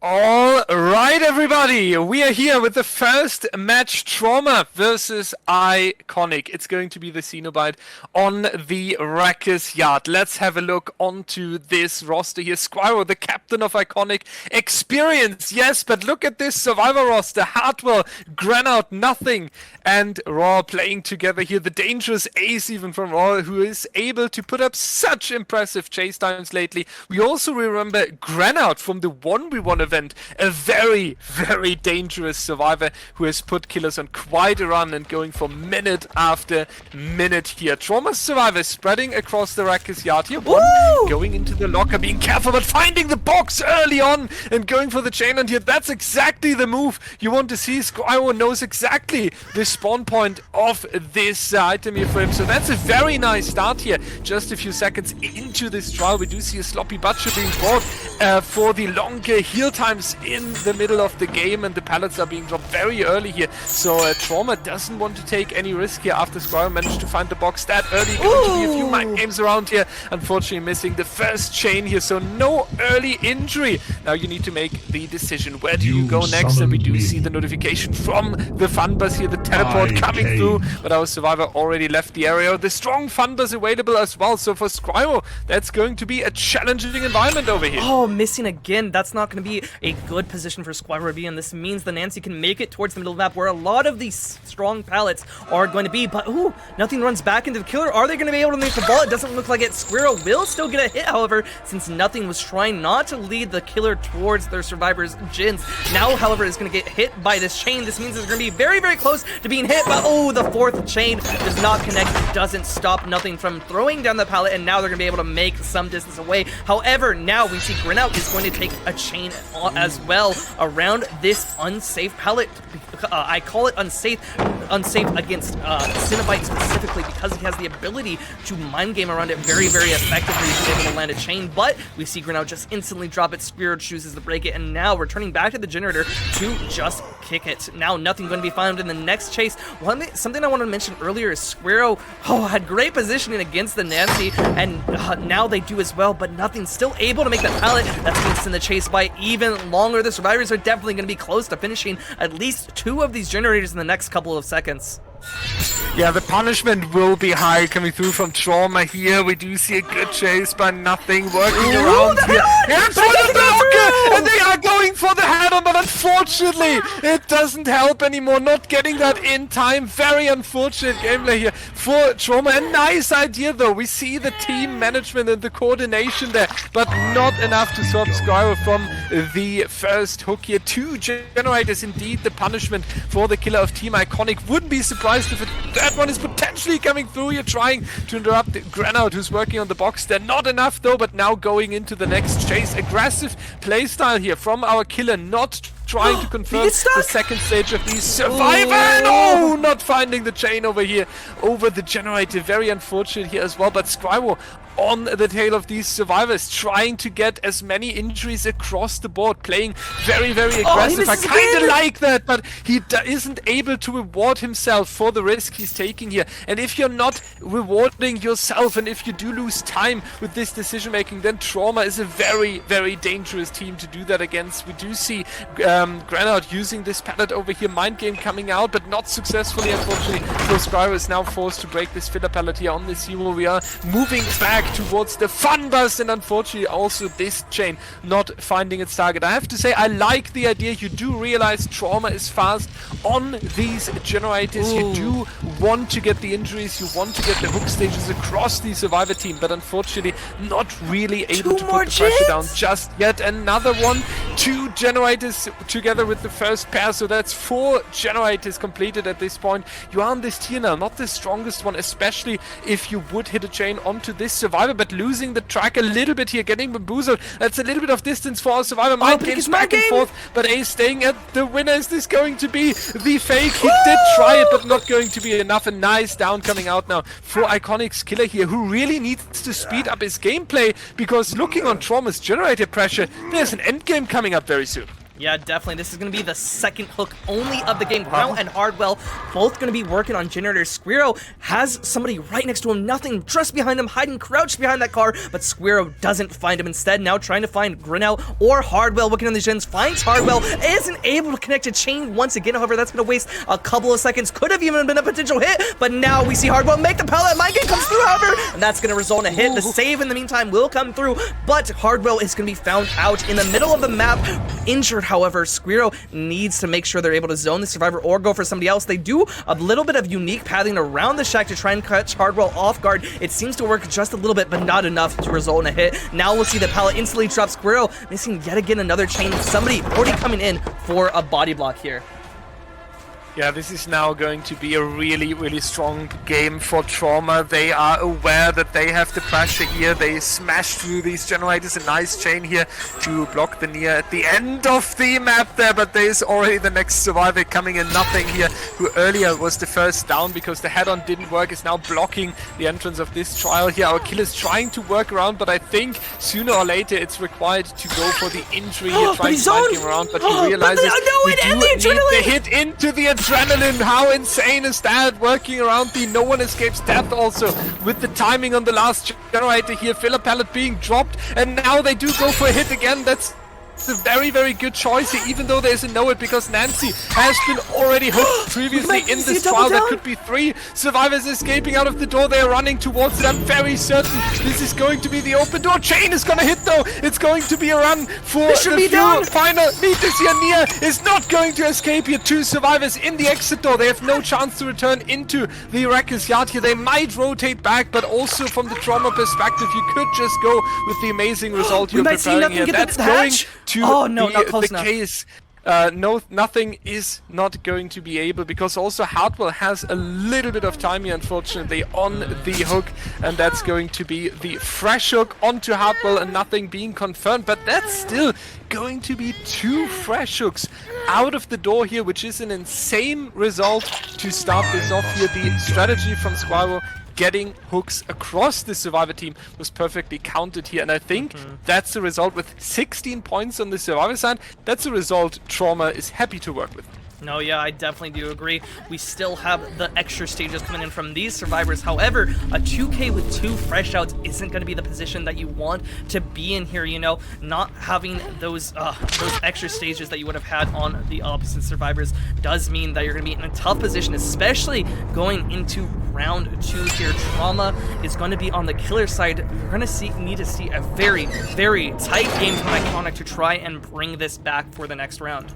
All right, everybody, we are here with the first match, Trauma versus Iconic. It's going to be the Cenobite on the Wreckers Yard. Let's have a look onto this roster here. Squirrel, the captain of Iconic. Experience, yes, but look at this survivor roster. Hardwell, Granout, Nothing, and Raw playing together here. The dangerous ace even from Raw, who is able to put up such impressive chase times lately. We also remember Granout from the 1v1 event, a very, very dangerous survivor who has put killers on quite a run and going for minute after minute here. Trauma survivor spreading across the Wreckers Yard here. One going into the locker, being careful, but finding the box early on and going for the chain hunt here. That's exactly the move you want to see. Squirrel knows exactly the spawn point of this item here for him. So that's a very nice start here. Just a few seconds into this trial, we do see a sloppy butcher being brought for the longer heal times in the middle of the game, and the pallets are being dropped very early here. So Trauma doesn't want to take any risk here after Squirrel managed to find the box that early. Going to be a few mind games around here. Unfortunately missing the first chain here, so no early injury. Now you need to make the decision. Where do you go next? And we do see the notification from the fun bus here, the teleport coming through, but our survivor already left the area. The strong fun bus available as well, so for Squirrel, that's going to be a challenging environment over here. Oh, missing again. That's not going to be a good position for Squirrel to be in. This means the Nancy can make it towards the middle of the map where a lot of these strong pallets are going to be, but Nothing runs back into the killer. Are they going to be able to make the ball? It doesn't look like it. Squirrel will still get a hit, however, since Nothing was trying not to lead the killer towards their survivors' gins. Now, however, is going to get hit by this chain. This means it's going to be very, very close to being hit, but the fourth chain does not connect. It doesn't stop Nothing from throwing down the pallet, and now they're going to be able to make some distance away. However, now we see Granout is going to take a chain as well around this unsafe pallet. I call it unsafe against Cenobite specifically because he has the ability to mind game around it very, very effectively. He's able to land a chain, but we see Granout just instantly drop it. Spirit chooses to break it, and now returning back to the generator to just kick it. Now Nothing going to be found in the next chase. Something I wanted to mention earlier is Squirrel had great positioning against the Nancy, and now they do as well, but Nothing's still able to make that pallet. That's going to extend the chase by even longer. The survivors are definitely going to be close to finishing at least 2 of these generators in the next couple of seconds. Yeah, the punishment will be high coming through from Trauma here. We do see a good chase by Nothing working around here. And for the blocker! And they are going for the head-on, but unfortunately, it doesn't help anymore. Not getting that in time. Very unfortunate gameplay here for Trauma. A nice idea, though. We see the team management and the coordination there, but not enough to stop Squirrel from the first hook here. 2 generators, indeed, the punishment for the killer of Team Iconic. Wouldn't be surprised if that one is potentially coming through. You're trying to interrupt Granout, who's working on the box there. Not enough though, but now going into the next chase. Aggressive playstyle here from our killer, not trying to confirm the second stage of the survivor. No, not finding the chain over here, over the generator. Very unfortunate here as well, but Squirrel on the tail of these survivors, trying to get as many injuries across the board, playing very, very aggressive. I kind of like that, but he isn't able to reward himself for the risk he's taking here. And if you're not rewarding yourself, and if you do lose time with this decision making, then Trauma is a very, very dangerous team to do that against. We do see Granout using this pallet over here, mind game coming out, but not successfully, unfortunately. So Squirrel is now forced to break this filler pallet here on this hero. We are moving back towards the fun bus, and unfortunately also this chain not finding its target. I have to say, I like the idea. You do realize Trauma is fast on these generators. You do want to get the injuries, you want to get the hook stages across the survivor team, but unfortunately not really able to put the pressure down just yet. Another one, 2 generators together with the first pair, so that's 4 generators completed at this point. You are on this tier now, not the strongest one, especially if you would hit a chain onto this survivor, but losing the track a little bit here, getting bamboozled. That's a little bit of distance for our survivor. Mind games back and forth, but Ace staying at the winner. Is this going to be the fake? He did try it, but not going to be enough. A nice down coming out now for Iconic's killer here, who really needs to speed up his gameplay, because looking on Trauma's generator pressure, there's an end game coming up very soon. Yeah, definitely. This is going to be the second hook only of the game. Cannell and Hardwell both going to be working on generators. Squirrel has somebody right next to him, nothing just behind him, hiding crouched behind that car, but Squirrel doesn't find him. Instead, now trying to find Cannell or Hardwell working on the gens, finds Hardwell, isn't able to connect a chain once again. However, that's going to waste a couple of seconds. Could have even been a potential hit, but now we see Hardwell make the pallet. Mind game comes through, however, and that's going to result in a hit. The save in the meantime will come through, but Hardwell is going to be found out in the middle of the map, injured. However, Squirrel needs to make sure they're able to zone the survivor or go for somebody else. They do a little bit of unique pathing around the shack to try and catch Hardwell off guard. It seems to work just a little bit, but not enough to result in a hit. Now we'll see the pallet instantly drop. Squirrel missing yet again another chain. Somebody already coming in for a body block here. Yeah, this is now going to be a really, really strong game for Trauma. They are aware that they have the pressure here. They smash through these generators. A nice chain here to block the Nia at the end of the map there, but there's already the next survivor coming in. Nothing here, who earlier was the first down because the head-on didn't work, is now blocking the entrance of this trial here. Our killer's trying to work around, but I think sooner or later it's required to go for the injury here, trying to find him around, but he realizes we do need the hit into the adrenaline. How insane is that? Working around the no one escapes death also with the timing on the last generator here. Filler pallet being dropped, and now they do go for a hit again. That's a very, very good choice here, even though there's a no-hit, because Nancy has been already hooked previously in this trial. There could be 3 survivors escaping out of the door. They are running towards it. I'm very certain this is going to be the open door. Chain is gonna hit though. It's going to be a run for the final meters here. Nia is not going to escape here. 2 survivors in the exit door. They have no chance to return into the wreckers yard here. They might rotate back, but also from the Trauma perspective, you could just go with the amazing result you're preparing here. That's going to the case. No, nothing is not going to be able, because also Hardwell has a little bit of time here, unfortunately, on the hook, and that's going to be the fresh hook onto Hardwell and nothing being confirmed, but that's still going to be 2 fresh hooks out of the door here, which is an insane result to start this off here. The strategy from Squirrel getting hooks across the survivor team was perfectly counted here, and I think that's the result with 16 points on the survivor side. That's a result Trauma is happy to work with. No, yeah, I definitely do agree. We still have the extra stages coming in from these survivors. However, a 2K with 2 fresh outs isn't going to be the position that you want to be in here, you know. Not having those extra stages that you would have had on the opposite survivors does mean that you're going to be in a tough position, especially going into round 2 here. Trauma is going to be on the killer side. You're going to need to see a very, very tight game from Iconic to try and bring this back for the next round.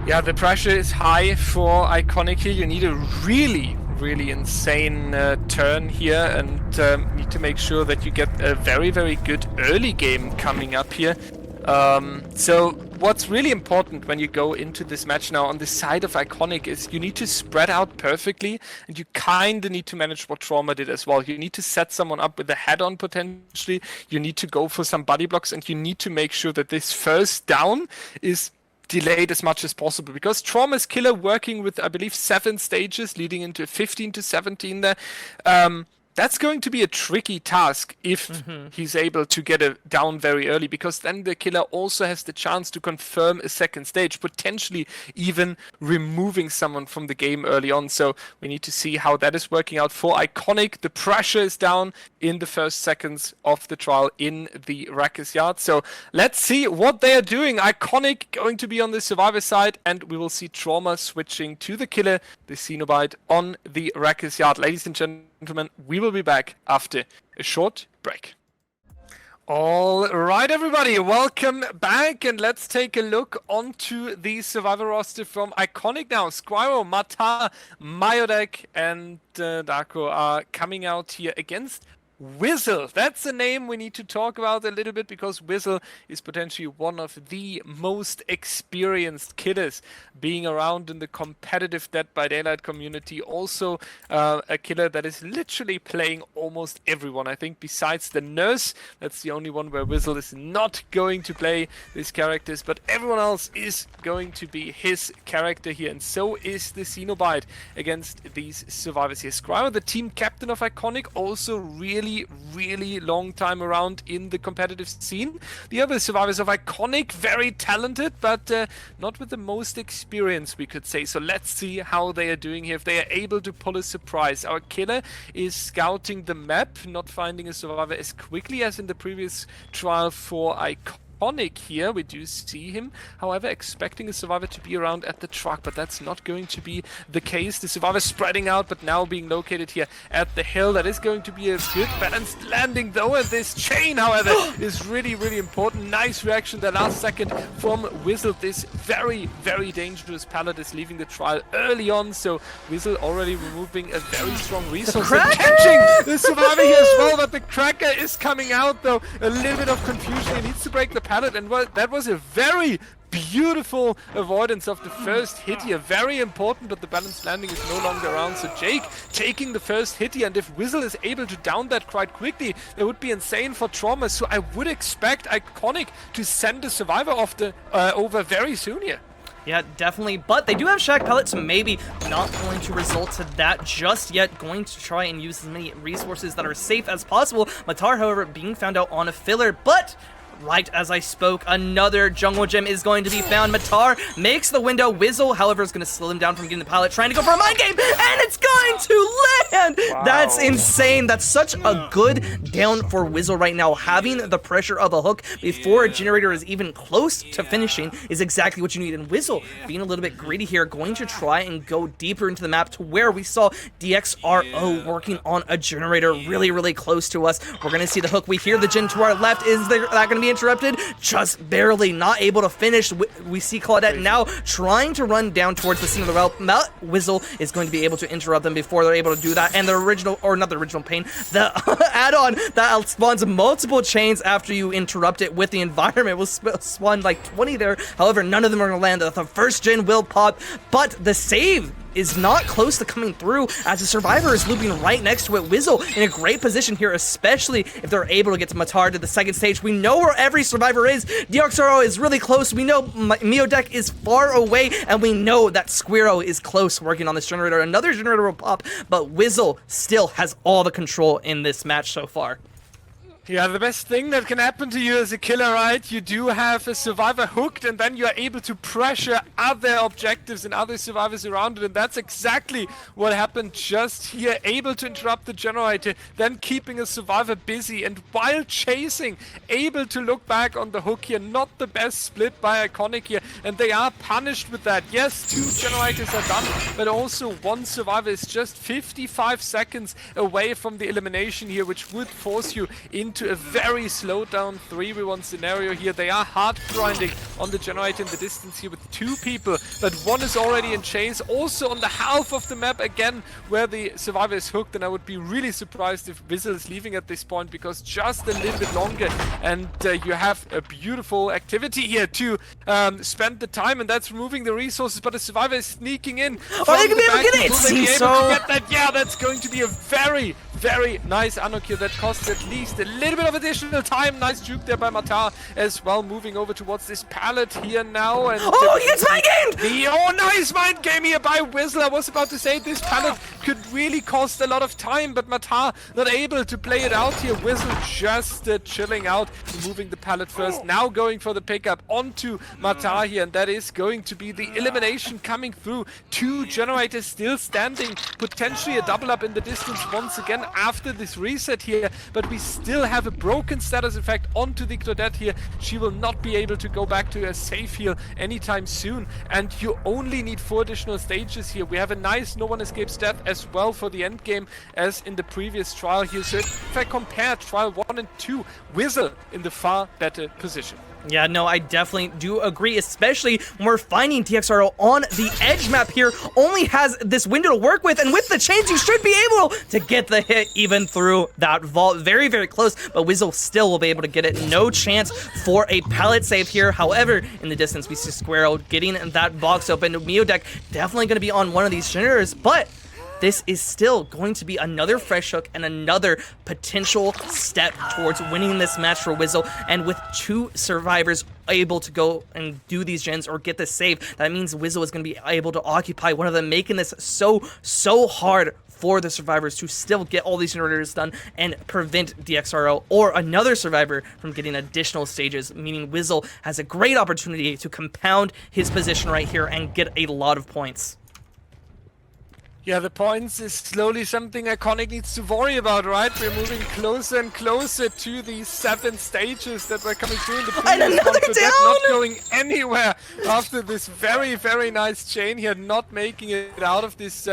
Yeah, the pressure is high for Iconic here. You need a really, really insane turn here, and need to make sure that you get a very, very good early game coming up here. So what's really important when you go into this match now on the side of Iconic is you need to spread out perfectly, and you kind of need to manage what Trauma did as well. You need to set someone up with a head-on potentially. You need to go for some body blocks, and you need to make sure that this first down is delayed as much as possible, because Trauma's killer working with, I believe, 7 stages leading into 15 to 17 there. That's going to be a tricky task if he's able to get it down very early, because then the killer also has the chance to confirm a second stage, potentially even removing someone from the game early on. So we need to see how that is working out for Iconic. The pressure is down in the first seconds of the trial in the Wreckers yard. So let's see what they are doing. Iconic going to be on the survivor side, and we will see Trauma switching to the killer, the Cenobite, on the Wreckers yard. Ladies and gentlemen, we will be back after a short break. All right, everybody, welcome back, and let's take a look onto the survivor roster from Iconic now. Squirrel, Mata, Mayodek, and Darko are coming out here against Whistle. That's the name we need to talk about a little bit, because Whistle is potentially one of the most experienced killers being around in the competitive Dead by Daylight community. Also a killer that is literally playing almost everyone. I think besides the nurse, that's the only one where Whistle is not going to play these characters, but everyone else is going to be his character here, and so is the Cenobite against these survivors here. Squire, the team captain of Iconic, also really really long time around in the competitive scene. The other survivors of Iconic, very talented, but not with the most experience, we could say. So let's see how they are doing here, if they are able to pull a surprise. Our killer is scouting the map, not finding a survivor as quickly as in the previous trial for Iconic here. We do see him, however, expecting a survivor to be around at the truck, but that's not going to be the case. The survivor spreading out, but now being located here at the hill. That is going to be a good balanced landing though, and this chain, however, is really important. Nice reaction the last second from Whistle. This very dangerous pallet is leaving the trial early on, so Whistle already removing a very strong resource and catching the survivor here as well, but the Cracker is coming out though. A little bit of confusion. He needs to break the pallet, and that was a very beautiful avoidance of the first hit here. Very important, but the balanced landing is no longer around. So Jake taking the first hit here, and if Whistle is able to down that quite quickly, that would be insane for Trauma. So I would expect Iconic to send a survivor off the over very soon here. Yeah, definitely, but they do have Shack Pellet, so maybe not going to result to that just yet. Going to try and use as many resources that are safe as possible. Matar, however, being found out on a filler, but right as I spoke, another jungle gem is going to be found. Matar makes the window. Whistle, however, is going to slow him down from getting the pallet, trying to go for a mind game, and it's going to land! Wow. That's insane. That's such a good down for Whistle right now. Having the pressure of a hook before a generator is even close to finishing is exactly what you need. And Whistle, being a little bit greedy here, going to try and go deeper into the map to where we saw DXRO working on a generator really close to us. We're going to see the hook. We hear the gen to our left. Is that going to be interrupted? Just barely, not able to finish. We see Claudette now trying to run down towards the scene of the route. Whistle is going to be able to interrupt them before they're able to do that, and the original, or not the original pain, the add-on that spawns multiple chains after you interrupt it with the environment will spawn like 20 there. However, none of them are going to land. The first gen will pop, but the save is not close to coming through as the survivor is looping right next to it. Whistle in a great position here, especially if they're able to get to Matar to the second stage. We know where every survivor is. DXRO is really close. We know Miodek is far away, and we know that Squirrel is close working on this generator. Another generator will pop, but Whistle still has all the control in this match so far. Yeah, the best thing that can happen to you as a killer, right? You do have a survivor hooked, and then you're able to pressure other objectives and other survivors around it, and that's exactly what happened just here. Able to interrupt the generator, then keeping a survivor busy, and while chasing, able to look back on the hook here. Not the best split by Iconic here, and they are punished with that. Yes, 2 generators are done, but also 1 survivor is just 55 seconds away from the elimination here, which would force you into a very slowed down 3v1 scenario here. They are hard grinding on the generator in the distance here with 2 people, but 1 is already in chase. Also on the half of the map again where the survivor is hooked, and I would be really surprised if Whistle is leaving at this point, because just a little bit longer and you have a beautiful activity here to spend the time, and that's removing the resources, but the survivor is sneaking in. Are they gonna be able to get it? Will they be able to get that? Yeah, that's going to be a very nice unhook here that costs at least a little bit of additional time. Nice juke there by Matar as well, moving over towards this pallet here now. And he gets mind gamed! Oh, nice mind game here by Whistle. I was about to say this pallet could really cost a lot of time, but Matar not able to play it out here. Whistle just chilling out, moving the pallet first. Now going for the pickup onto Matar here, and that is going to be the elimination coming through. 2 generators still standing, potentially a double up in the distance once again after this reset here, but we still have a broken status effect onto the Claudette here. She will not be able to go back to a safe heal anytime soon, and you only need 4 additional stages here. We have a nice no one escapes death as well for the end game as in the previous trial here. So if I compare trial 1 and 2, Whistle in the far better position. Yeah, no, I definitely do agree, especially when we're finding DXRO on the edge map here, only has this window to work with, and with the chains, you should be able to get the hit even through that vault. Very close, but Whistle still will be able to get it. No chance for a pallet save here. However, in the distance, we see Squirrel getting that box open. Miodek definitely going to be on one of these generators, but this is still going to be another fresh hook and another potential step towards winning this match for Whistle. And with 2 survivors able to go and do these gens or get this save, that means Whistle is going to be able to occupy one of them, making this so hard for the survivors to still get all these generators done and prevent DXRO or another survivor from getting additional stages, meaning Wizzle has a great opportunity to compound his position right here and get a lot of points. Yeah, the points is slowly something Iconic needs to worry about, right? We're moving closer and closer to these 7 stages that were coming through in the previous one. So that's not going anywhere after this very, very nice chain here, not making it out of this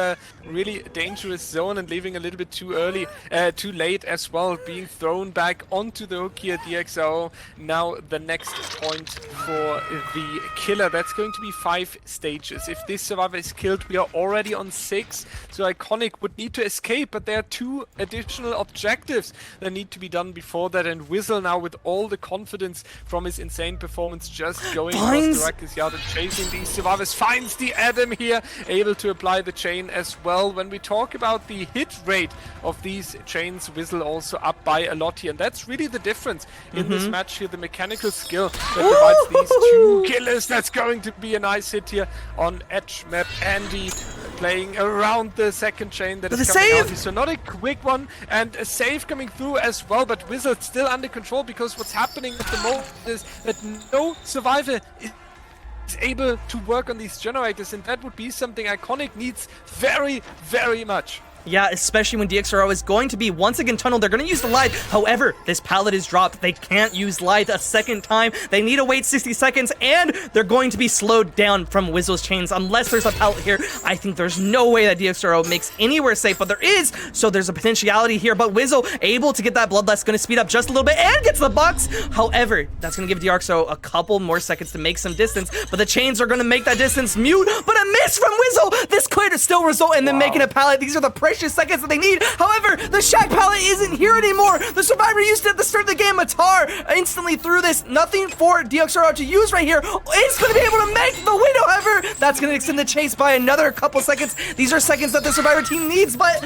really dangerous zone and leaving a little bit too early, too late as well, being thrown back onto the hook here, DXO. Now the next point for the killer, that's going to be 5 stages. If this survivor is killed, we are already on 6. So Iconic would need to escape, but there are 2 additional objectives that need to be done before that, and Wizzle now with all the confidence from his insane performance just going across the Ruckus Yard and chasing these survivors, finds the Adam here, able to apply the chain as well. When we talk about the hit rate of these chains, Wizzle also up by a lot here, and that's really the difference in this match here, the mechanical skill that provides these 2 killers. That's going to be a nice hit here on Edge map. Andy playing around the second chain that is coming out. So not a quick one, and a save coming through as well, but Wizard still under control, because what's happening at the moment is that no survivor is able to work on these generators, and that would be something Iconic needs very, very much. Yeah, especially when DXRO is going to be once again tunneled. They're going to use the light. However, this pallet is dropped. They can't use light a second time. They need to wait 60 seconds, and they're going to be slowed down from Wizzle's chains. Unless there's a pallet here, I think there's no way that DXRO makes anywhere safe, but there is, so there's a potentiality here. But Wizzle able to get that bloodlust, going to speed up just a little bit and gets the box. However, that's going to give DXRO a couple more seconds to make some distance, but the chains are going to make that distance mute, but a miss from Wizzle. This could still result in them making a pallet. These are the precious seconds that they need. However, the Shack pallet isn't here anymore. The survivor used it at the start of the game. Matar instantly threw this. Nothing for DXRO to use right here. It's going to be able to make the win. However, that's going to extend the chase by another couple seconds. These are seconds that the survivor team needs, but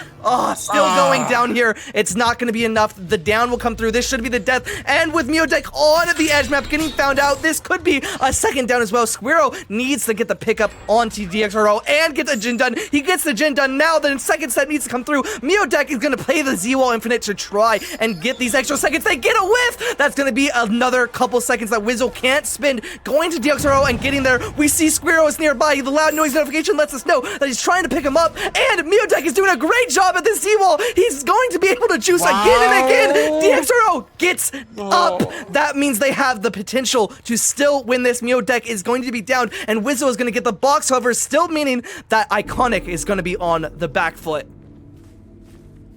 still going down here. It's not going to be enough. The down will come through. This should be the death. And with Miodek on the edge map getting found out, this could be a second down as well. Squirrel needs to get the pickup onto DXRO and get the gen done. He gets the gen done now. The second set needs to come through. Miodek is going to play the Z-Wall Infinite to try and get these extra seconds. They get a whiff. That's going to be another couple seconds that Wizzle can't spend going to DXRO and getting there. We see Squirrel is nearby. The loud noise notification lets us know that he's trying to pick him up, and Miodek is doing a great job at this Z-Wall. He's going to be able to juice again and again. DXRO gets up. That means they have the potential to still win this. Miodek is going to be down, and Wizzle is going to get the box, however, still meaning that Iconic is going to be on the back foot.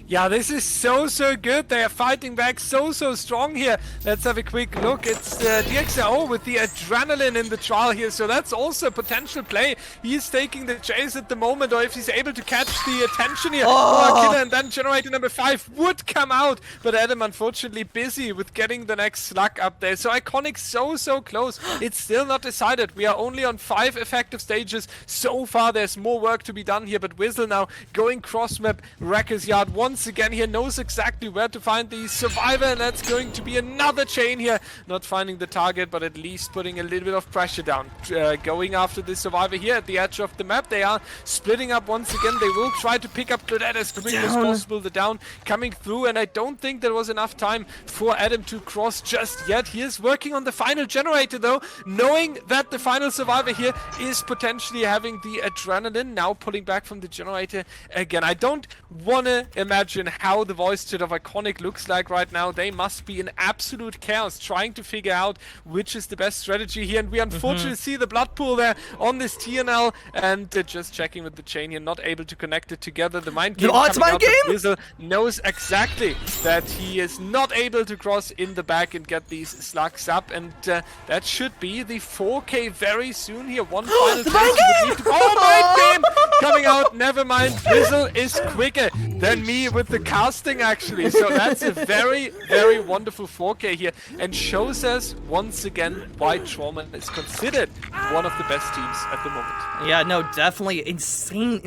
Yeah, this is so good. They are fighting back so strong here. Let's have a quick look. It's DXO with the adrenaline in the trial here, so that's also a potential play. He's taking the chase at the moment, or if he's able to catch the attention here. Killer, and then generator number 5 would come out, but Adam unfortunately busy with getting the next slug up there. So Iconic so close. It's still not decided. We are only on 5 effective stages so far. There's more work to be done here, but Wizzle now going cross map. Ruckus Yard once again here knows exactly where to find the survivor, and that's going to be another chain here. Not finding the target, but at least putting a little bit of pressure down. Going after the survivor here at the edge of the map. They are splitting up once again. They will try to pick up Claudette as quickly as possible. The down coming through, and I don't think there was enough time for Adam to cross just yet. He is working on the final generator though, knowing that the final survivor here is potentially having the adrenaline. Now pulling back from the generator again. I don't want to imagine how the voice chat of Iconic looks like right now. They must be in absolute chaos trying to figure out which is the best strategy here, and we unfortunately see the blood pool there on this TNL, and just checking with the chain here, not able to connect it together. The mind game coming out, Wizzle knows exactly that he is not able to cross in the back and get these slugs up, and that should be the 4K very soon here. One final place you would need to mind game coming out. Never mind, Wizzle is quicker than me with the casting actually. So that's a very, very wonderful 4K here, and shows us once again why Trauma is considered one of the best teams at the moment. Yeah, no, definitely insane.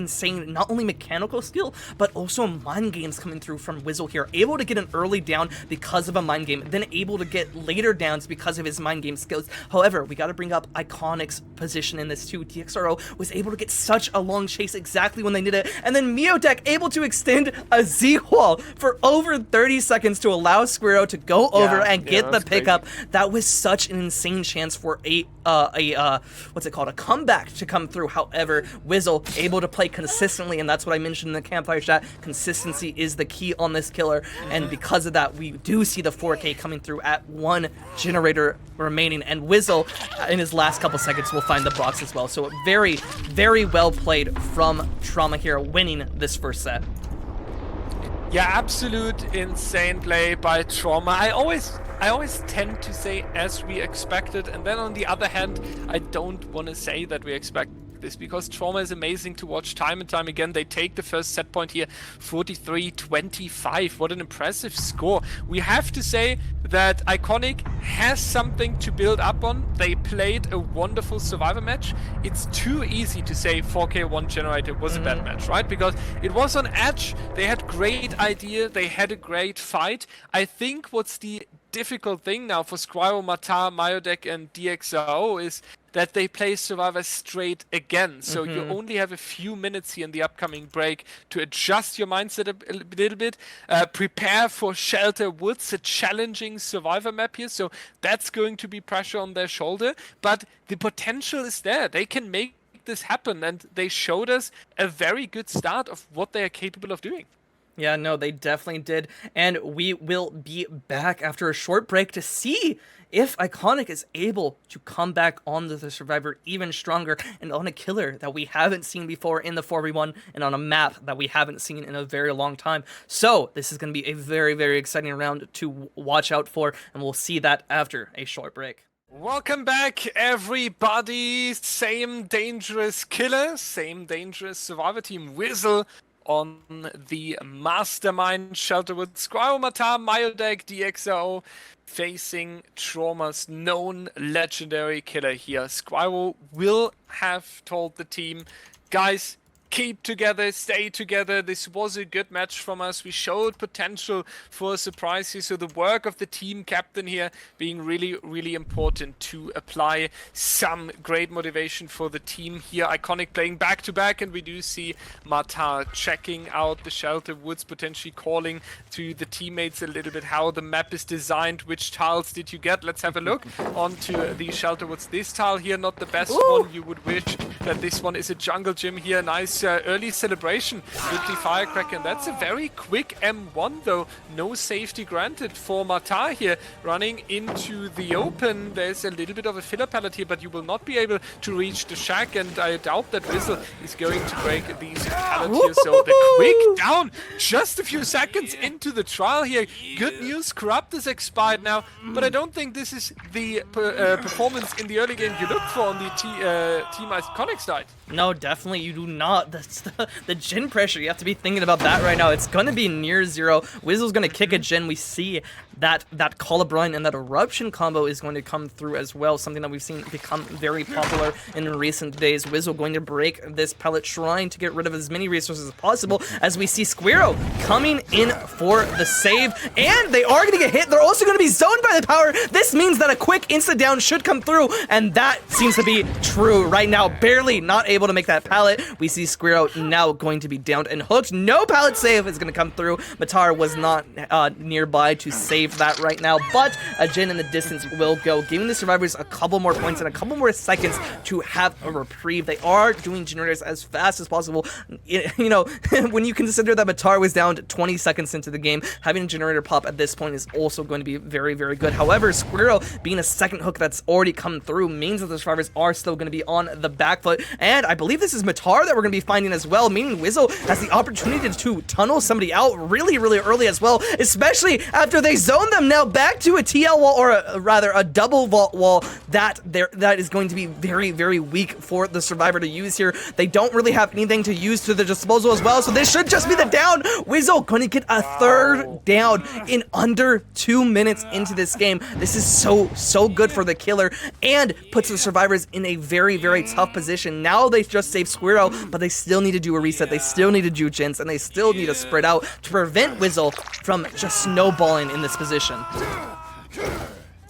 Not only mechanical skill, but also mind games coming through from Wizzle here. Able to get an early down because of a mind game, then able to get later downs because of his mind game skills. However, we got to bring up Iconic's position in this too. DXRO was able to get such a long chase exactly when they did it, and then Miotech able to extend a Z-wall for over 30 seconds to allow Squirrel to go over and get the pickup. That was such an insane chance for a comeback to come through. However, Wizzle able to play consistently, and that's what I mentioned in the campfire chat. Consistency is the key on this killer, and because of that, we do see the 4K coming through at 1 generator remaining, and Wizzle in his last couple seconds will find the box as well. So very, very well played from Trauma here, winning this first set. Yeah, absolute insane play by Trauma. I always tend to say as we expected, and then on the other hand, I don't want to say that we expect this, because Trauma is amazing to watch time and time again. They take the first set point here, 43-25. What an impressive score. We have to say that Iconic has something to build up on. They played a wonderful survivor match. It's too easy to say 4K1 Generator was a bad match, right? Because it was on edge. They had great idea. They had a great fight. I think what's the difficult thing now for Squirrel, Matar, Myodek, and DXO is that they play Survivor straight again. So you only have a few minutes here in the upcoming break to adjust your mindset a little bit, prepare for Shelter Woods, a challenging Survivor map here. So that's going to be pressure on their shoulder, but the potential is there. They can make this happen, and they showed us a very good start of what they are capable of doing. Yeah, no, they definitely did, and we will be back after a short break to see if Iconic is able to come back onto the Survivor even stronger and on a killer that we haven't seen before in the 4v1 and on a map that we haven't seen in a very long time. So this is going to be a very, very exciting round to watch out for, and we'll see that after a short break. Welcome back, everybody. Same dangerous killer, same dangerous Survivor team. Wizzle on the Mastermind, Shelterwood, Squirrel, Matar, Myodek, DXO, facing Trauma's known legendary killer here. Squirrel will have told the team, guys, keep together, stay together. This was a good match from us. We showed potential for a surprise here. So the work of the team captain here being really, really important to apply some great motivation for the team here. Iconic playing back to back, and we do see Matar checking out the Shelter Woods, potentially calling to the teammates a little bit how the map is designed. Which tiles did you get? Let's have a look onto the Shelter Woods. This tile here, not the best one. You would wish that this one is a jungle gym here. Nice early celebration with the firecracker, and that's a very quick M1 though. No safety granted for Matar here, running into the open. There's a little bit of a filler pallet here, but you will not be able to reach the shack, and I doubt that Wizzle is going to break these pallets here. So the quick down, just a few seconds into the trial here. Good news, Corrupt is expired now, but I don't think this is the performance in the early game you look for on the Team Iconic side. No, definitely you do not. That's the gen pressure. You have to be thinking about that right now. It's going to be near zero. Wizzle's going to kick a gen. We see that Colubrine and that Eruption combo is going to come through as well. Something that we've seen become very popular in recent days. Wizzle going to break this pellet, trying to get rid of as many resources as possible, as we see Squirrel coming in for the save. And they are going to get hit. They're also going to be zoned by the power. This means that a quick insta down should come through, and that seems to be true right now. Barely not able to make that pallet. We see Squirrel now going to be downed and hooked. No pallet save is going to come through. Matar was not nearby to save that right now, but a gen in the distance will go, giving the survivors a couple more points and a couple more seconds to have a reprieve. They are doing generators as fast as possible. You know, when you consider that Matar was down 20 seconds into the game, having a generator pop at this point is also going to be very, very good. However, Squirrel being a second hook that's already come through means that the survivors are still going to be on the back foot, and I believe this is Matar that we're going to be finding as well, meaning Wizzle has the opportunity to tunnel somebody out really, really early as well, especially after they zone them now back to a TL wall, or rather a double vault wall that is going to be very, very weak for the Survivor to use here. They don't really have anything to use to their disposal as well, so this should just be the down. Wizzle going to get a third down in under 2 minutes into this game. This is so good for the killer and puts the Survivors in a very, very tough position. Now they just saved Squirrel, but they still need to do a reset. They still need to do Jins, and they still need to spread out to prevent Wizzle from just snowballing in this position.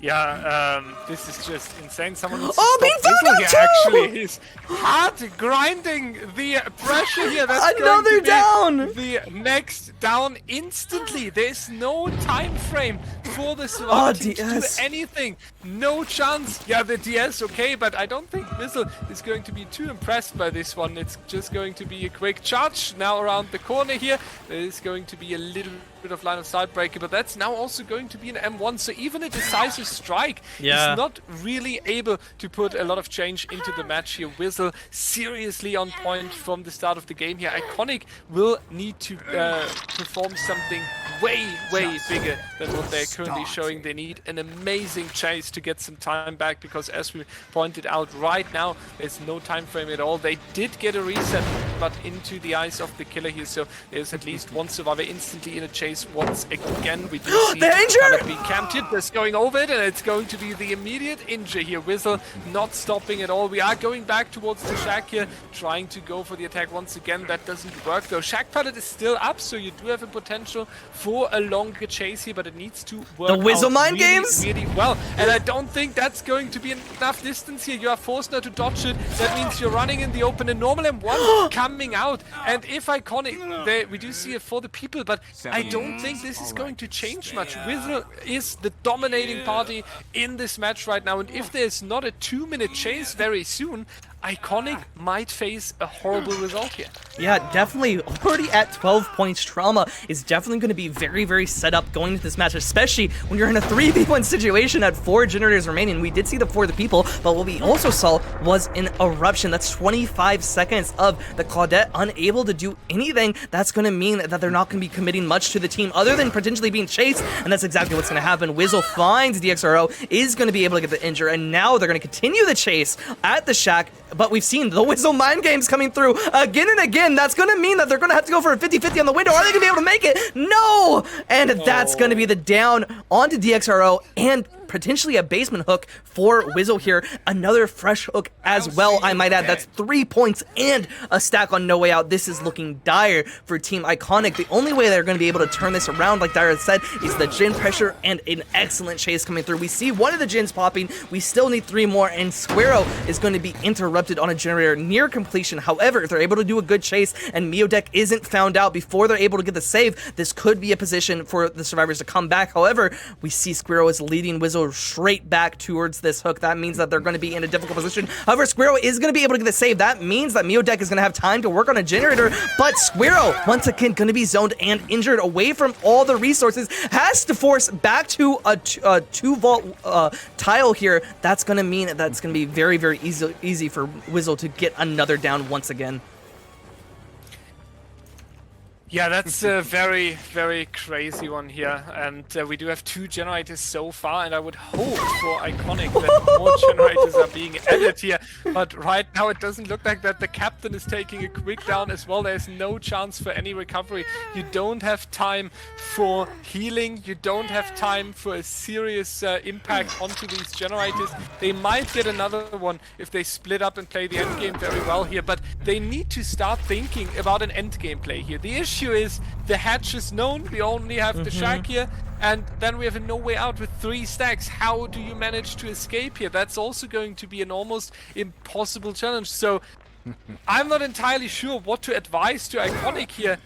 Yeah, this is just insane. Someone needs being found out too! Actually, he's hard grinding the pressure here. That's another down. The next down instantly. There's no time frame for the Survivor team to do anything. No chance. Yeah, the DS okay, but I don't think Wizzle is going to be too impressed by this one. It's just going to be a quick charge now around the corner here. There is going to be a little bit of line of sight breaker, but that's now also going to be an M1, so even a decisive strike is not really able to put a lot of change into the match here. Wizzle seriously on point from the start of the game here. Iconic will need to perform something way bigger than what they're currently showing. They need an amazing chase to get some time back, because as we pointed out right now, there's no time frame at all. They did get a reset, but into the eyes of the killer here, so there's at least one Survivor instantly in a chase once again. We do see Cannell being camped here. That's going over it, and it's going to be the immediate injury here. Wizzle not stopping at all. We are going back towards the Shack here, trying to go for the attack once again. That doesn't work though. Shack pallet is still up, so you do have a potential for a longer chase here, but it needs to work the Wizzle mind really, games really well. And I don't think that's going to be enough distance here. You are forced now to dodge it. That means you're running in the open. A normal M1 coming out, and if Iconic, we do see it for the people, but I don't think this is going to change much. Wizzle is the dominating party in this match right now, and if there's not a 2-minute chase very soon, Iconic might face a horrible result here. Yeah, definitely. Already at 12 points, Trauma is definitely going to be very, very set up going into this match, especially when you're in a 3v1 situation at 4 generators remaining. We did see the 4 people, but what we also saw was an eruption. That's 25 seconds of the Claudette unable to do anything. That's going to mean that they're not going to be committing much to the team other than potentially being chased, and that's exactly what's going to happen. Wizzle finds DXRO, is going to be able to get the injure, and now they're going to continue the chase at the Shack. But we've seen the Wizzle mind games coming through again and again. That's going to mean that they're going to have to go for a 50-50 on the window. Are they going to be able to make it? No! And that's going to be the down onto DXRO and potentially a basement hook for Wizzle here. Another fresh hook as well, I might add. That's 3 points and a stack on No Way Out. This is looking dire for Team Iconic. The only way they're going to be able to turn this around, like Dyer said, is the Jin pressure and an excellent chase coming through. We see one of the Jins popping. We still need 3 more, and Squirrel is going to be interrupted on a generator near completion. However, if they're able to do a good chase and Miodek isn't found out before they're able to get the save, this could be a position for the Survivors to come back. However, we see Squirrel is leading Wizzle straight back towards this hook. That means that they're going to be in a difficult position. However, Squirrel is going to be able to get the save. That means that Miodek is going to have time to work on a generator, but Squirrel, once again, going to be zoned and injured away from all the resources, has to force back to a 2-vault tile here. That's going to mean that that's going to be very, very easy for Wizzle to get another down once again. Yeah, that's a very, very crazy one here, and we do have 2 generators so far, and I would hope for Iconic that more generators are being added here, but right now it doesn't look like that. The captain is taking a quick down as well. There's no chance for any recovery. You don't have time for healing. You don't have time for a serious impact onto these generators. They might get another one if they split up and play the end game very well here, but they need to start thinking about an end game play here. The issue is the hatch is known. We only have the Shack here, and then we have a No Way Out with 3 stacks. How do you manage to escape here? That's also going to be an almost impossible challenge. So I'm not entirely sure what to advise to Iconic here,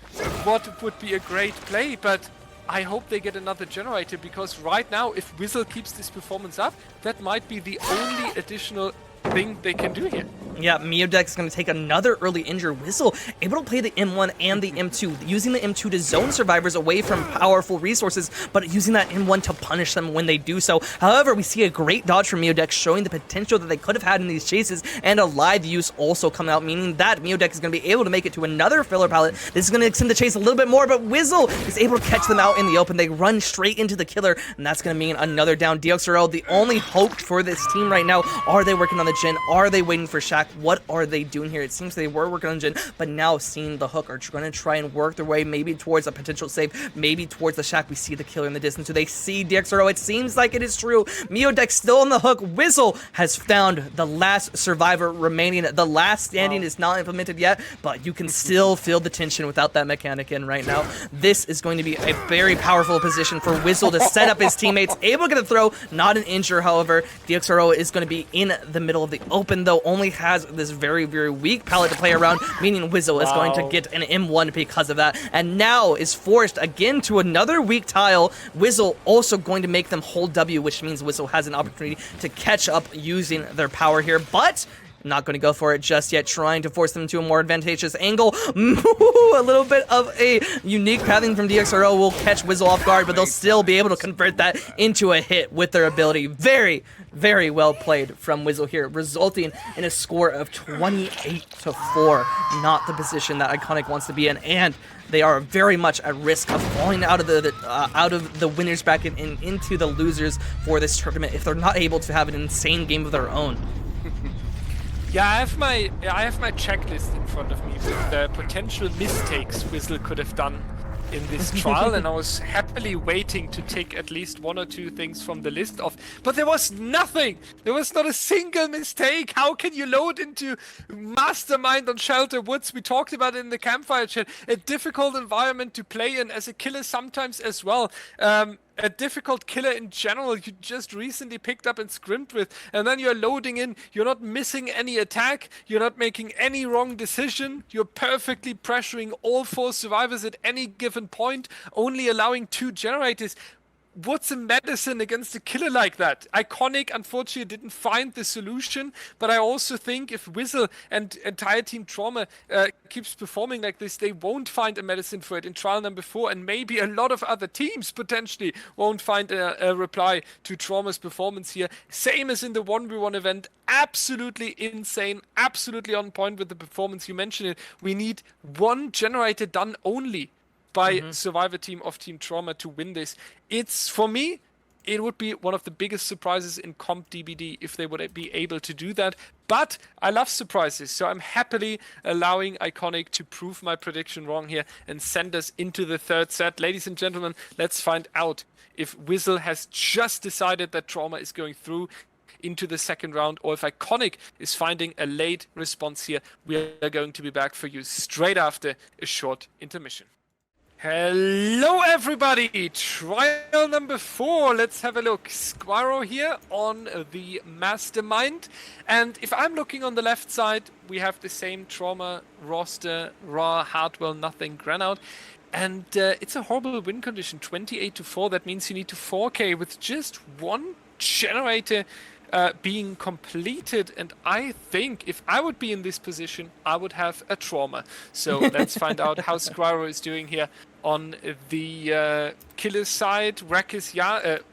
what would be a great play, but I hope they get another generator, because right now, if Wizzle keeps this performance up, that might be the only additional thing they can do here. Yeah, Miodex is going to take another early injury. Whistle able to play the M1 and the M2, using the M2 to zone survivors away from powerful resources, but using that M1 to punish them when they do so. However, we see a great dodge from Miodex, showing the potential that they could have had in these chases, and a live use also coming out, meaning that Miodex is going to be able to make it to another filler pallet. This is going to extend the chase a little bit more, but Whizzle is able to catch them out in the open. They run straight into the killer, and that's going to mean another down. DXRL, the only hope for this team right now, are they working on the Jhin? Are they waiting for Shaq? What are they doing here? It seems they were working on Jhin, but now seeing the hook, are going to try and work their way maybe towards a potential save, maybe towards the Shaq. We see the killer in the distance. Do they see DXRO? It seems like it is true. Miodex still on the hook. Whizzle has found the last survivor remaining. The last standing is not implemented yet, but you can still feel the tension without that mechanic in right now. This is going to be a very powerful position for Whizzle to set up his teammates. Able to get a throw, not an injure, however. DXRO is going to be in the middle of the open, though only has this very, very weak pallet to play around, meaning Whizzle is going to get an M1 because of that, and now is forced again to another weak tile. Whizzle also going to make them hold W, which means Whizzle has an opportunity to catch up using their power here, but not going to go for it just yet, trying to force them to a more advantageous angle. A little bit of a unique pathing from DXRO will catch Whizzle off guard, but they'll still be able to convert that into a hit with their ability. Very, very well played from Whizzle here, resulting in a score of 28-4. Not the position that Iconic wants to be in, and they are very much at risk of falling out of the winners bracket and into the losers for this tournament if they're not able to have an insane game of their own. Yeah, I have my checklist in front of me with the potential mistakes Whizzle could have done in this trial, and I was happily waiting to take at least one or two things from the list off, but there was nothing. There was not a single mistake. How can you load into Mastermind on Shelter Woods? We talked about it in the campfire chat. A difficult environment to play in as a killer sometimes as well. A difficult killer in general you just recently picked up and scrimped with, and then you're loading in, you're not missing any attack, you're not making any wrong decision, you're perfectly pressuring all 4 survivors at any given point, only allowing 2 generators. What's a medicine against a killer like that? Iconic, unfortunately, didn't find the solution, but I also think if Whizzle and entire Team Trauma keeps performing like this, they won't find a medicine for it in trial number 4, and maybe a lot of other teams potentially won't find a reply to Trauma's performance here. Same as in the 1v1 event, absolutely insane, absolutely on point with the performance. You mentioned it, we need 1 generator done only by Survivor team of Team Trauma to win this. It's, for me, it would be one of the biggest surprises in comp DBD if they would be able to do that. But I love surprises, so I'm happily allowing Iconic to prove my prediction wrong here and send us into the 3rd set. Ladies and gentlemen, let's find out if Whizzle has just decided that Trauma is going through into the 2nd round, or if Iconic is finding a late response here. We are going to be back for you straight after a short intermission. Hello everybody, trial number 4, let's have a look. Squirro here on the Mastermind, and if I'm looking on the left side, we have the same Trauma roster, Ra, Hardwell, nothing, Granout, and it's a horrible win condition, 28-4, that means you need to 4K with just 1 generator being completed, and I think if I would be in this position, I would have a Trauma. So let's find out how Squirro is doing here on the killer side. Raki's Yard,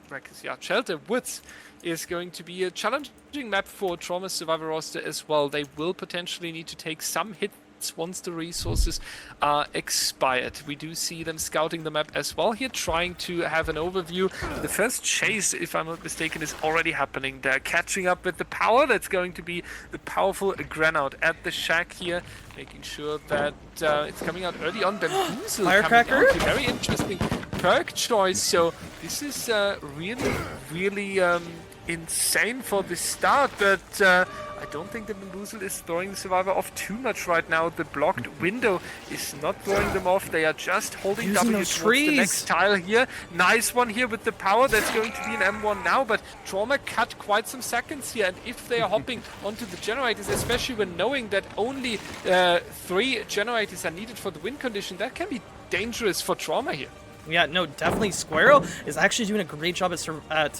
Shelter Woods is going to be a challenging map for Trauma Survivor roster as well. They will potentially need to take some hits once the resources are expired. We do see them scouting the map as well here, trying to have an overview. The first chase, if I'm not mistaken, is already happening. They're catching up with the power. That's going to be the powerful Granout at the shack here, making sure that it's coming out early on. Bamboozle Firecracker? Very interesting perk choice. So this is really insane for the start, but I don't think the Bamboozle is throwing the Survivor off too much right now. The blocked window is not throwing them off. They are just holding Using W those towards the trees. next tile here. Nice one here with the power. That's going to be an M1 now, but Trauma cut quite some seconds here. And if they are hopping onto the generators, especially when knowing that only 3 generators are needed for the win condition, that can be dangerous for Trauma here. Yeah, no, definitely. Squirrel is actually doing a great job at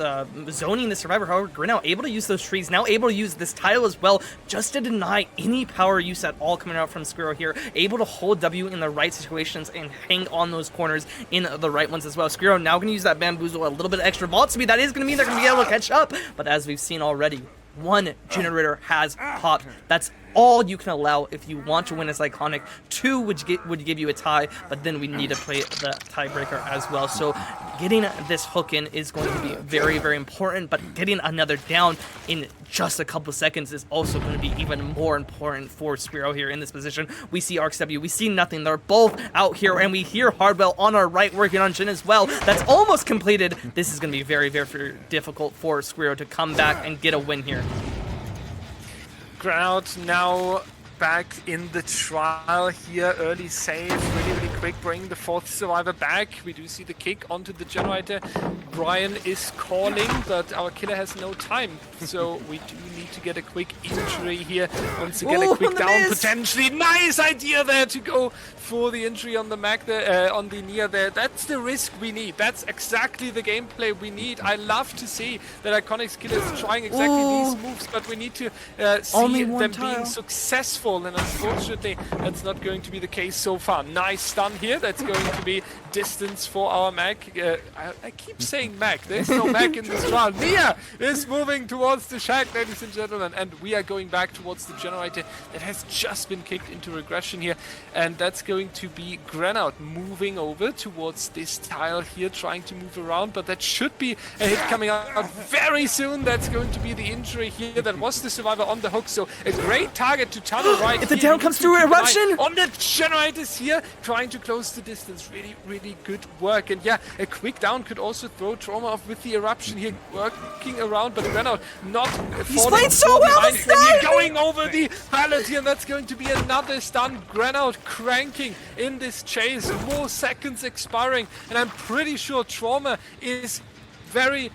zoning the Survivor. However, Cannell able to use those trees, now able to use this tile as well, just to deny any power use at all coming out from Squirrel here. Able to hold W in the right situations and hang on those corners in the right ones as well. Squirrel now going to use that Bamboozle, a little bit of extra vault speed. That is going to mean they're going to be able to catch up. But as we've seen already, one generator has popped. That's all you can allow if you want to win as Iconic. 2 would give you a tie, but then we need to play the tiebreaker as well. So getting this hook in is going to be very, very important, but getting another down in just a couple seconds is also going to be even more important for Squirrel here in this position. We see RxW, we see nothing. They're both out here, and we hear Hardwell on our right working on Jhin as well. That's almost completed. This is going to be very, very difficult for Squirrel to come back and get a win here. Crowd now back in the trial here. Early save, really quick, bringing the 4th survivor back. We do see the kick onto the generator. Brian is calling, but our killer has no time, so we do need to get a quick injury here. Once again, a quick down, potentially. Nice idea there to go for the injury on the Mac there, on the Nia there. That's the risk we need. That's exactly the gameplay we need. I love to see that Iconic's killer is trying exactly these moves, but we need to see them being successful, and unfortunately that's not going to be the case so far. Nice stun here. That's going to be distance for our Mac. I keep saying Mac. There's no Mac in this trial. Nia is moving towards the shack, ladies and gentlemen, and we are going back towards the generator that has just been kicked into regression here, and that's going to be Granout moving over towards this tile here, trying to move around, but that should be a hit coming out very soon. That's going to be the injury here. That was the survivor on the hook, so a great target to tunnel right if the down comes through Eruption on the generators here, trying to close the distance. Really good work, and yeah, a quick down could also throw Trauma off with the Eruption here, working around, but Granout not he's playing so well this time! Going over the pallet here, and that's going to be another stun. Granout cranking in this chase, more seconds expiring, and I'm pretty sure Trauma is very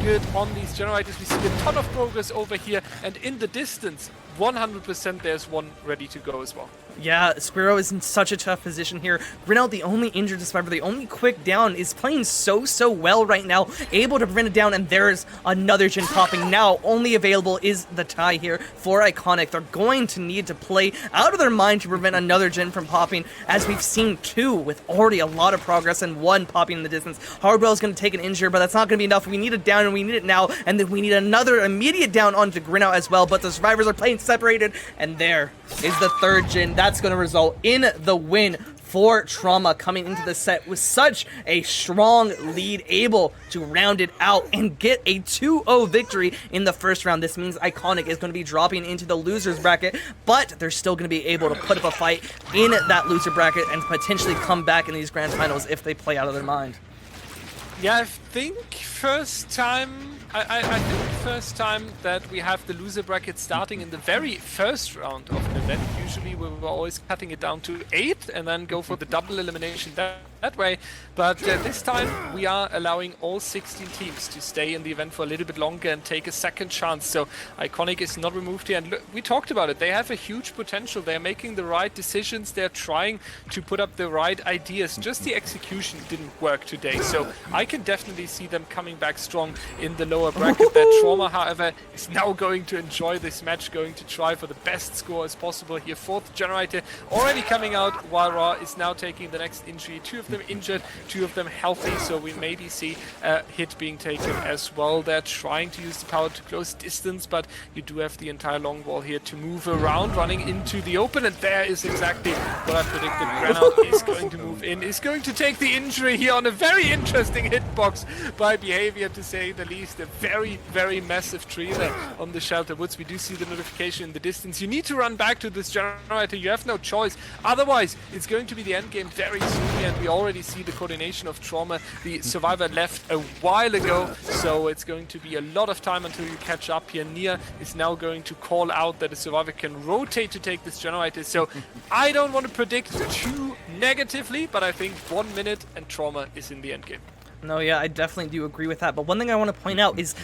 good on these generators. We see a ton of progress over here, and in the distance 100% there's one ready to go as well. Yeah, Squirrel is in such a tough position here. Grinnell, the only injured survivor, the only quick down, is playing so well right now, able to prevent it down, and there's another Jhin popping. Now, only available is the tie here for Iconic. They're going to need to play out of their mind to prevent another Jhin from popping, as we've seen 2 with already a lot of progress and 1 popping in the distance. Hardwell is going to take an injury, but that's not going to be enough. We need it down, and we need it now, and then we need another immediate down onto Grinnell as well, but the survivors are playing separated, and there is the 3rd Jhin. That's going to result in the win for Trauma coming into the set with such a strong lead, able to round it out and get a 2-0 victory in the first round. This means Iconic is going to be dropping into the losers bracket, but they're still going to be able to put up a fight in that loser bracket and potentially come back in these grand finals if they play out of their mind. Yeah, I think first time that we have the loser bracket starting in the very first round of an event. Usually we were always cutting it down to 8 and then go for the double elimination that way. But this time we are allowing all 16 teams to stay in the event for a little bit longer and take a second chance. So Iconic is not removed here, and look, we talked about it. They have a huge potential. They're making the right decisions. They're trying to put up the right ideas. Just the execution didn't work today. So I can definitely see them coming back strong in the lower bracket. That Trauma, however, is now going to enjoy this match, going to try for the best score as possible here. 4th generator already coming out, while Ra is now taking the next injury. 2 of them injured, 2 of them healthy, so we maybe see a hit being taken as well. They're trying to use the power to close distance, but you do have the entire long wall here to move around, running into the open, and there is exactly what I predicted. Granout is going to move in, is going to take the injury here on a very interesting hitbox by Behavior, to say the least. A very massive tree there on the Shelter Woods. We do see the notification in the distance. You need to run back to this generator. You have no choice. Otherwise, it's going to be the end game very soon, and we already see the coordination of Trauma. The survivor left a while ago, so it's going to be a lot of time until you catch up here. Nia is now going to call out that the survivor can rotate to take this generator. So I don't want to predict too negatively, but I think 1 minute and Trauma is in the end game. No, yeah, I definitely do agree with that. But one thing I want to point out is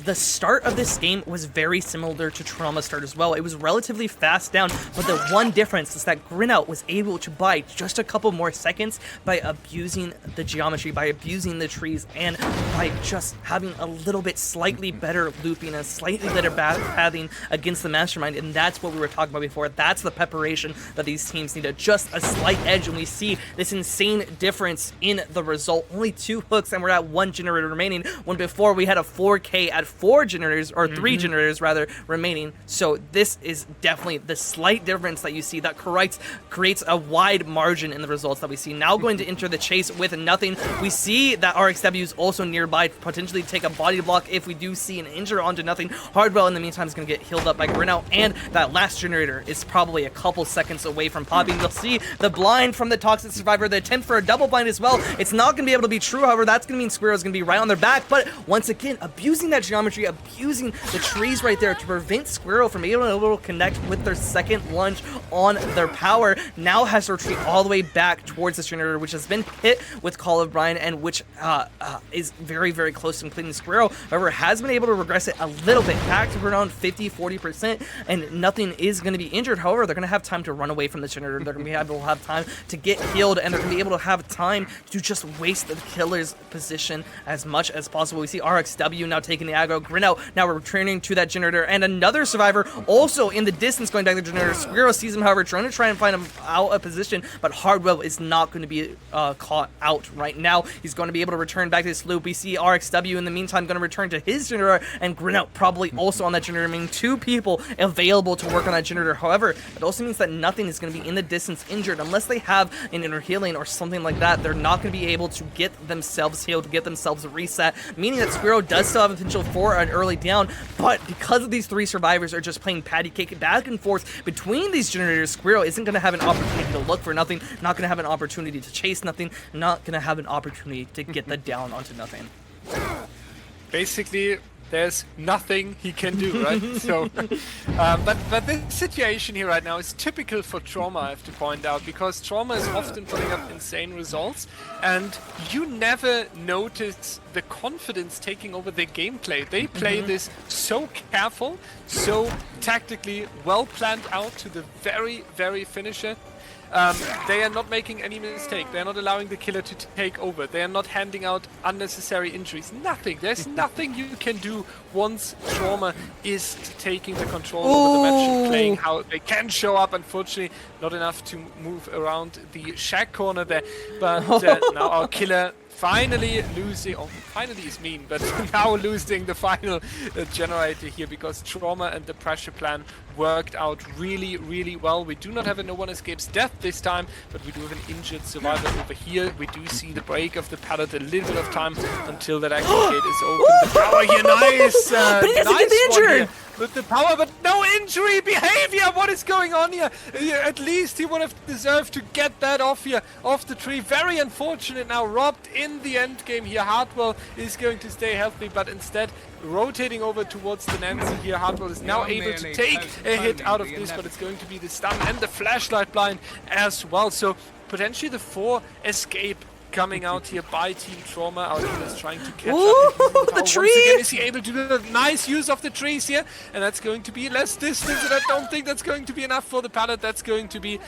the start of this game was very similar to Trauma's start as well. It was relatively fast down, but the one difference is that Grinout was able to buy just a couple more seconds by abusing the geometry, by abusing the trees, and by just having a little bit slightly better looping and slightly better pathing against the Mastermind, and that's what we were talking about before. That's the preparation that these teams need, just a slight edge, and we see this insane difference in the result. Only 2 hooks, and we're at 1 generator remaining, when before we had a 4K at 4 generators, or 3 generators rather, remaining. So this is definitely the slight difference that you see that creates a wide margin in the results that we see. Now going to enter the chase with nothing. We see that RXW is also nearby to potentially take a body block if we do see an injury onto nothing. Hardwell in the meantime is going to get healed up by Grinout, and that last generator is probably a couple seconds away from popping. You'll see the blind from the Toxic Survivor, the attempt for a double blind as well. It's not going to be able to be true, however, that's going to mean Squirrel's going to be right on their back, but once again, abusing that geometry, abusing the trees right there to prevent Squirrel from being able to connect with their second lunge on their power. Now has to retreat all the way back towards this generator, which has been hit with Call of Brine, and which is very, very close to completing Squirrel. However, has been able to regress it a little bit back to around 50-40%, and nothing is going to be injured. However, they're going to have time to run away from the generator. They're going to be able to have time to get healed, and they're going to be able to have time to just waste the killer's position as much as possible. We see RXW now taking the aggro. Grinout now returning to that generator, and another survivor also in the distance going back to the generator. Squirrel sees him, however, trying to find him out of position, but Hardwell is not going to be caught out right now. He's going to be able to return back to this loop. We see RXW in the meantime going to return to his generator, and Grinout probably also on that generator, meaning 2 people available to work on that generator. However, it also means that nothing is going to be in the distance injured unless they have an inner healing or something like that. They're not going to be able to get themselves healed, get themselves reset, meaning that Squirrel does still have potential for an early down, but because of these 3 survivors are just playing patty cake back and forth between these generators, Squirrel isn't going to have an opportunity to look for nothing, not going to have an opportunity to chase nothing, not going to have an opportunity to get the down onto nothing. Basically, there's nothing he can do, right? So, but this situation here right now is typical for Trauma, I have to point out, because Trauma is often putting up insane results, and you never notice the confidence taking over their gameplay. They play this so careful, so tactically well planned out to the very, very finisher. They are not making any mistake. They are not allowing the killer to take over. They are not handing out unnecessary injuries. Nothing. There's nothing you can do once Trauma is taking the control over the match and playing how they can show up. Unfortunately, not enough to move around the shack corner there. But now our killer finally losing, oh, finally is mean, but now losing the final generator here, because Trauma and the pressure plan worked out really, really well. We do not have a no one escapes death this time, but we do have an injured survivor over here. We do see the break of the pallet, a little bit of time until that exit gate is open. The power here, nice, but he doesn't get injured with the power, but no injury behavior. What is going on here? At least he would have deserved to get that off here, off the tree. Very unfortunate now, robbed in the end game here. Hardwell is going to stay healthy, but instead rotating over towards the Nancy here. Hardwell is now able to take a hit out of this, but it's going to be the stun and the flashlight blind as well. So potentially the 4 escape coming out here by Team Trauma. Our team is trying to catch up. The tree! Once again, is he able to do the nice use of the trees here? And that's going to be less distance, and I don't think that's going to be enough for the pallet. That's going to be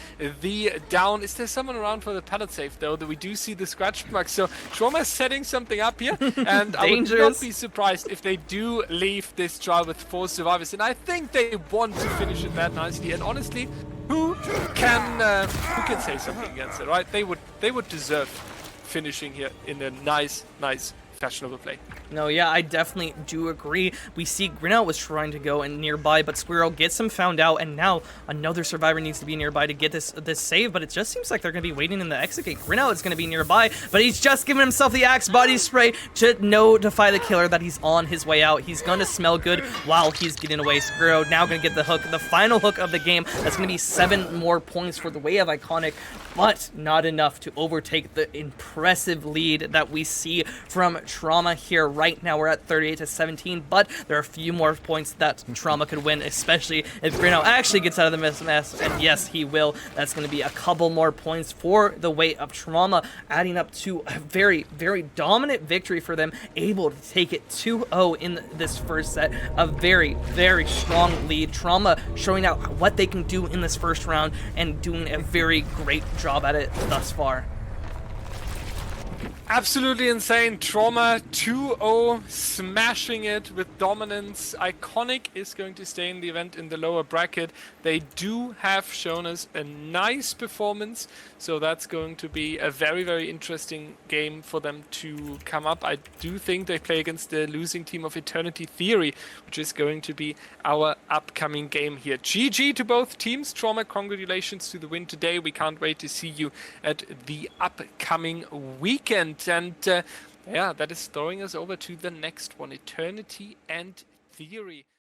the down. Is there someone around for the pallet safe, though? That we do see the scratch marks. So Trauma is setting something up here, and I would not be surprised if they do leave this trial with 4 survivors. And I think they want to finish it that nicely. And honestly, who can say something against it, right? They would deserve finishing here in a nice fashionable play. No, yeah, I definitely do agree. We see Grinout was trying to go in nearby, but Squirrel gets him found out, and now another survivor needs to be nearby to get this save, but it just seems like they're going to be waiting in the exit gate. Grinout is going to be nearby, but he's just giving himself the Axe body spray to notify the killer that he's on his way out. He's going to smell good while he's getting away. Squirrel now going to get the hook, the final hook of the game. That's going to be 7 more points for the Way of Iconic, but not enough to overtake the impressive lead that we see from Trauma here right now we're at 38-17, but there are a few more points that Trauma could win, especially if Grino actually gets out of the mess, and yes, he will. That's going to be a couple more points for the weight of Trauma, adding up to a very, very dominant victory for them, able to take it 2-0 in this first set. A very, very strong lead. Trauma showing out what they can do in this first round and doing a very great job at it thus far. Absolutely insane. Trauma 2-0, smashing it with dominance. Iconic is going to stay in the event in the lower bracket. They do have shown us a nice performance, so that's going to be a very, very interesting game for them to come up. I do think they play against the losing team of Eternity Theory, which is going to be our upcoming game here. GG to both teams. Trauma, congratulations to the win today. We can't wait to see you at the upcoming weekend. And yeah, that is throwing us over to the next one, Eternity and Theory.